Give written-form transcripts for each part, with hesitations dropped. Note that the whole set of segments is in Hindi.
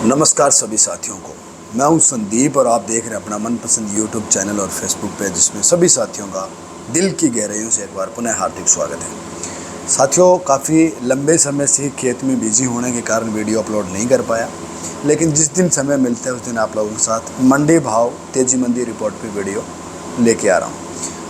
नमस्कार सभी साथियों को। मैं हूं संदीप और आप देख रहे हैं अपना मनपसंद यूट्यूब चैनल और फेसबुक पेज, जिसमें सभी साथियों का दिल की गहराइयों से एक बार पुनः हार्दिक स्वागत है। साथियों, काफ़ी लंबे समय से खेत में बिजी होने के कारण वीडियो अपलोड नहीं कर पाया, लेकिन जिस दिन समय मिलता है उस दिन आप लोगों के साथ मंडी भाव तेजी मंदी रिपोर्ट पर वीडियो लेके आ रहा हूँ।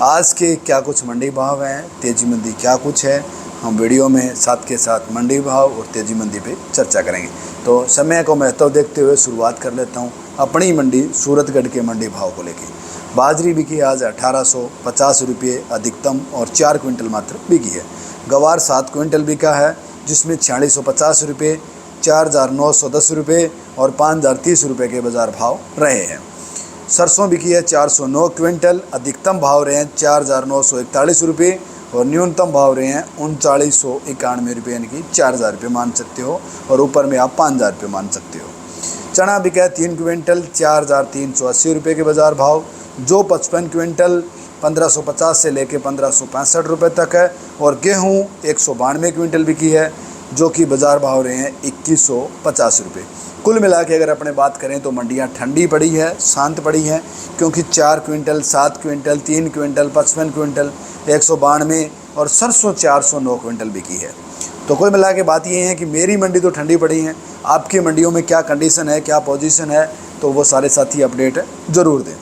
आज के क्या कुछ मंडी भाव हैं, तेजी मंदी क्या कुछ है, हम वीडियो में साथ के साथ मंडी भाव और तेजी मंदी पे चर्चा करेंगे। तो समय को महत्व देखते हुए शुरुआत कर लेता हूँ अपनी मंडी सूरतगढ़ के मंडी भाव को लेके। बाजरी बिकी आज 1850 रुपये अधिकतम और 4 क्विंटल मात्र बिकी है। गवार 7 क्विंटल बिका है, जिसमें 4650 रुपये, 4910 रुपये और 5030 रुपये के बाज़ार भाव रहे हैं। सरसों बिकी है 409 क्विंटल, अधिकतम भाव रहे हैं 4941 रुपये और न्यूनतम भाव रहे हैं 3991 रुपये, यानी कि 4000 रुपये मान सकते हो और ऊपर में आप 5000 रुपये मान सकते हो। चना बिका है 3 क्विंटल 4380 रुपये के बाज़ार भाव, जो 55 क्विंटल 1550 से लेकर 1565 रुपये तक है। और गेहूँ 192 क्विंटल बिकी है, जो कि बाज़ार भाव रहे हैं 2150 रुपये। कुल मिला के अगर अपने बात करें तो मंडियां ठंडी पड़ी है, शांत पड़ी हैं, क्योंकि 4 क्विंटल 7 क्विंटल 3 क्विंटल 55 क्विंटल 192 और सरसों 409 क्विंटल बिकी है। तो कुल मिला के बात ये है कि मेरी मंडी तो ठंडी पड़ी है। आपकी मंडियों में क्या कंडीशन है, क्या पोजीशन है, तो वो सारे साथी अपडेट ज़रूर दें।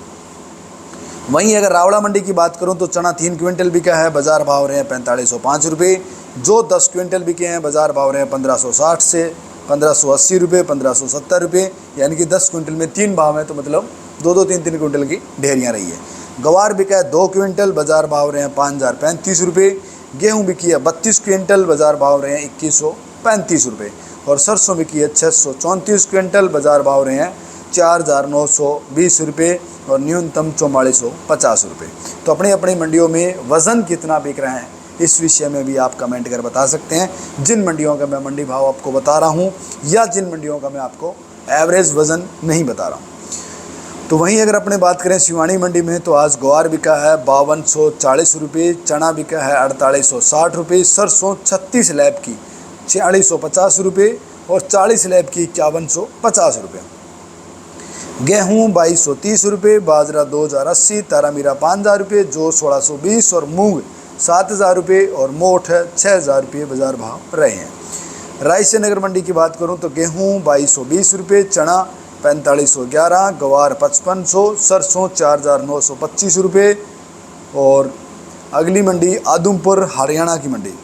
वहीं अगर रावड़ा मंडी की बात करूं तो चना 3 क्विंटल बिका है, बाज़ार भाव रहे हैं 4505 रुपये। जो 10 क्विंटल बिके हैं, बाज़ार भाव रहे हैं 1560 से 1580 रुपये, 1570 रुपये, यानी कि 10 क्विंटल में 3 भाव हैं, तो मतलब 2-2 3-3 क्विंटल की ढेरियाँ रही है। गवार बिका है 2 क्विंटल, बाज़ार भाव रहे हैं 5035 रुपये। गेहूँ बिकी है 32 क्विंटल, बाज़ार भाव रहे हैं 2135 रुपये। और सरसों बिकी है 634 क्विंटल, बाज़ार भाव रहे हैं 4920 रुपये और न्यूनतम 4450 रुपये। तो अपनी अपनी मंडियों में वज़न कितना बिक रहा है, इस विषय में भी आप कमेंट कर बता सकते हैं। जिन मंडियों का मैं मंडी भाव आपको बता रहा हूं या जिन मंडियों का मैं आपको एवरेज वज़न नहीं बता रहा हूं। तो वहीं अगर अपने बात करें सिवानी मंडी में, तो आज ग्वार बिका है 5240 रुपये, चना बिका है 4860 रुपये, सरसों 36 लैब की 4650 रुपये और 40 लैब की 5150 रुपये। गेहूँ 2230 रुपये, बाजरा 2080, तारामीरा 5000 रुपये, जो 1620 और मूंग 7000 रुपये और मोठ 6000 रुपये बाज़ार भाव रहे हैं। रायसेन नगर मंडी की बात करूं तो गेहूं 2220 रुपये, चना 4511, गवार 5500, सरसों 4925 रुपये। और अगली मंडी आदमपुर हरियाणा की मंडी,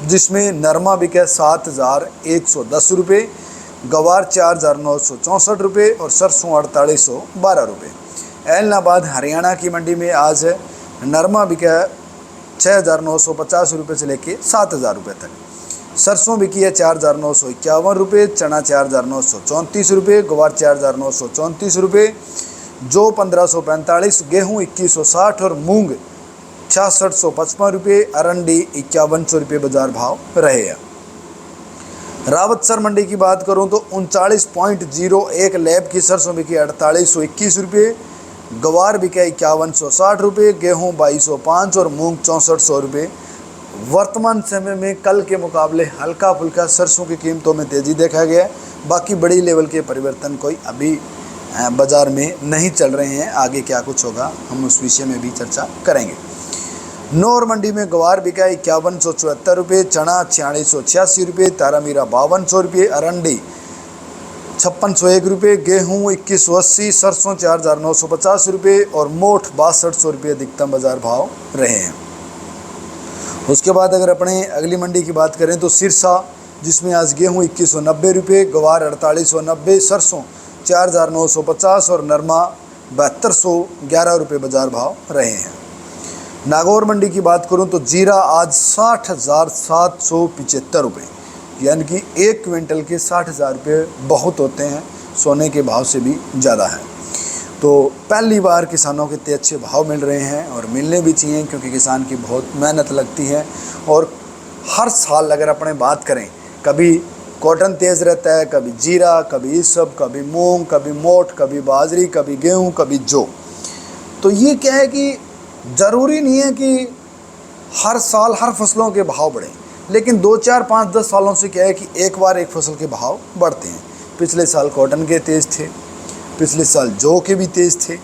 जिसमें नरमा बिका 7110 रुपये, गवार 4964 रुपये और सरसों 4812 रुपये। ऐलनाबाद हरियाणा की मंडी में आज नरमा बिका 6950 रुपये से लेके 7000 रुपये तक। सरसों बिकी है 4951 रुपये, चना 4934 रुपये, गवार 4934 रुपये, जो 1545, गेहूँ 2160 और मूंग 6655 रुपये, अरंडी 5100 रुपये बाज़ार भाव रहे हैं। रावतसर मंडी की बात करूं तो 39.01 लैब की सरसों बिकी 4821 रुपये, गवार बिका 5160 रुपये, गेहूँ 2205 और मूंग 6400 रुपये। वर्तमान समय में कल के मुकाबले हल्का फुल्का सरसों की कीमतों में तेज़ी देखा गया है। बाकी बड़ी लेवल के परिवर्तन कोई अभी बाज़ार में नहीं चल रहे हैं। आगे क्या कुछ होगा हम उस विषय में भी चर्चा करेंगे। नौर मंडी में गवार बिका 5174 रुपये, चना 4686 रुपये, तारामीरा 5200 रुपये, अरंडी 5601 रुपये, गेहूँ 2180, सरसों 4950 रुपये और मोठ 6200 रुपये अधिकतम बाज़ार भाव रहे हैं। उसके बाद अगर अपने अगली मंडी की बात करें तो सिरसा, जिसमें आज गेहूँ 2190 रुपये, गवार 4890, सरसों 4950 और नरमा 7211 रुपये बाज़ार भाव रहे हैं। नागौर मंडी की बात करूं तो जीरा आज 60,775 रुपये, यानी कि 1 क्विंटल के 60,000 रुपये बहुत होते हैं, सोने के भाव से भी ज़्यादा है। तो पहली बार किसानों के इतने अच्छे भाव मिल रहे हैं और मिलने भी चाहिए, क्योंकि किसान की बहुत मेहनत लगती है। और हर साल अगर अपने बात करें, कभी कॉटन तेज़ रहता है, कभी जीरा, कभी ये सब, कभी मूंग, कभी मोठ, कभी बाजरी, कभी गेहूँ, कभी जौ। तो ये क्या है कि ज़रूरी नहीं है कि हर साल हर फसलों के भाव बढ़ें, लेकिन 2, 4, 5, 10 सालों से क्या है कि एक बार एक फसल के भाव बढ़ते हैं। पिछले साल कॉटन के तेज़ थे, पिछले साल जौ के भी तेज़ थे।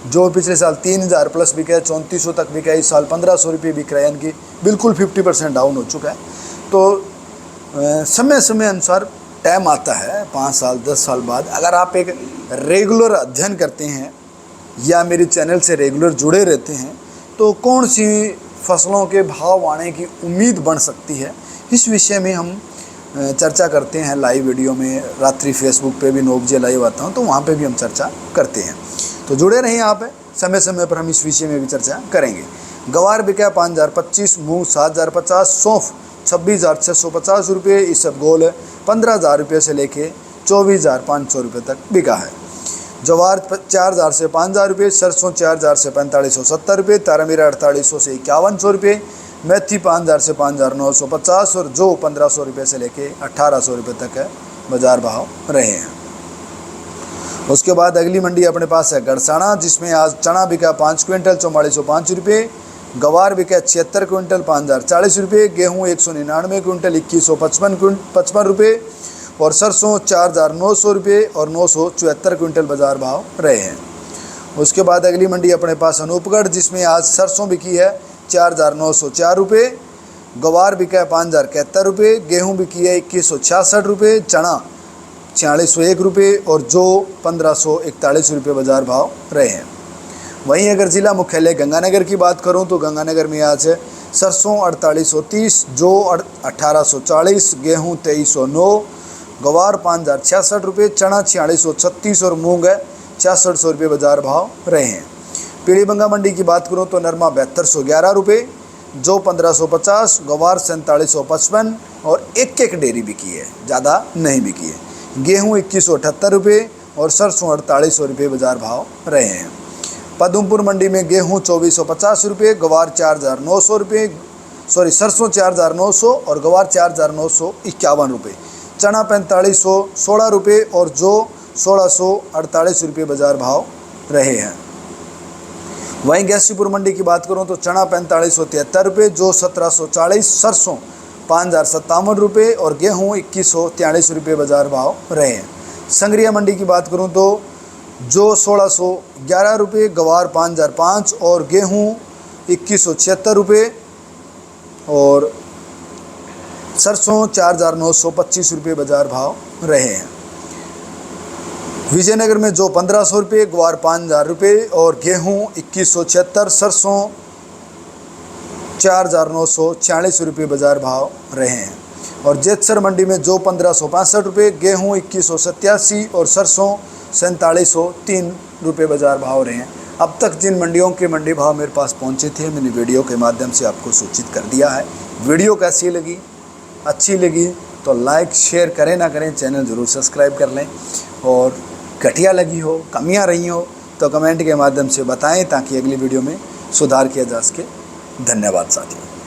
जो पिछले साल 3000 प्लस बिका है, 3400 तक बिका है, इस साल 1500 रुपये बिक रहा है, यानी कि बिल्कुल 50% डाउन हो चुका है। तो समय समय अनुसार टाइम आता है, 5 साल 10 साल बाद, अगर आप एक रेगुलर अध्ययन करते हैं या मेरे चैनल से रेगुलर जुड़े रहते हैं, तो कौन सी फसलों के भाव आने की उम्मीद बन सकती है, इस विषय में हम चर्चा करते हैं लाइव वीडियो में। रात्रि फेसबुक पे भी 9 बजे लाइव आता हूँ, तो वहाँ पे भी हम चर्चा करते हैं। तो जुड़े रहिए आप, समय समय पर हम इस विषय में भी चर्चा करेंगे। गवार बिका 5025, मूंग 7050, सौंफ 26,650 रुपये, इसबगोल 15,000 रुपये से लेके 24,500 रुपये तक बिका है। जवार 4,000 से 5,000 रुपये, सरसों 4,000 से 4570 रुपये, तारामीरा 4800 से 5100 रुपये, मेथी 5,000 से 5,950 और जो 1500 रुपये से लेके 1,800 रुपये तक है बाज़ार भाव रहे हैं। उसके बाद अगली मंडी अपने पास है गड़साना, जिसमें आज चना बिका 5 क्विंटल 4405 रुपये, गवार बिका 76 क्विंटल 5,040 रुपये, गेहूँ 199 क्विंटल 2155 रुपये और सरसों 4,900 रुपये और 974 क्विंटल बाज़ार भाव रहे हैं। उसके बाद अगली मंडी अपने पास अनूपगढ़, जिसमें आज सरसों बिकी है 4,904 रुपये, गवार बिका है 5,071 रुपये, गेहूँ बिकी है 2166 रुपये, चना 4601 रुपये और जो 1541 रुपये बाज़ार भाव रहे हैं। वहीं अगर ज़िला मुख्यालय गंगानगर की बात करूं तो गंगानगर में आज सरसों 4830, जो 1840, गेहूँ 2309, गवार 5,066 रुपये, चना 4636 और मूंग 6600 रुपये बाज़ार भाव रहे हैं। पीलीबंगा मंडी की बात करूं तो नरमा 7211 रुपये, जो 1550, गवार 4755 और एक डेयरी बिकी है, ज़्यादा नहीं बिकी है। गेहूँ 2178 रुपये और सरसों 4800 रुपये बाज़ार भाव रहे हैं। पदमपुर मंडी में गेहूँ 2450 रुपये, गवार 4,900 रुपये, सरसों 4,900 और गवार 4,951 रुपये, चना 4516 रुपये और जो 1648 रुपये बाज़ार भाव रहे हैं। वहीं गैसीपुर मंडी की बात करूं तो चना 4573 रुपये, जो 1740, सरसों 5,057 रुपये और गेहूँ 2143 रुपये बाज़ार भाव रहे हैं। संग्रिया मंडी की बात करूं तो जो 1611 रुपये, गवार 5,005 और गेहूँ 2176 रुपये और सरसों 4,925 रुपये बाज़ार भाव रहे हैं। विजयनगर में जो 1500 रुपये, गवार 5,000 रुपये और गेहूँ 2176, सरसों 4,946 रुपये बाज़ार भाव रहे हैं। और जेतसर मंडी में जो 1565 रुपये, गेहूँ 2187 और सरसों 4703 रुपये बाज़ार भाव रहे हैं। अब तक जिन मंडियों के मंडी भाव मेरे पास पहुंचे थे, मैंने वीडियो के माध्यम से आपको सूचित कर दिया है। वीडियो कैसी लगी, अच्छी लगी तो लाइक शेयर करें ना करें, चैनल ज़रूर सब्सक्राइब कर लें। और घटिया लगी हो, कमियां रही हो तो कमेंट के माध्यम से बताएं, ताकि अगली वीडियो में सुधार किया जा सके। धन्यवाद साथियों।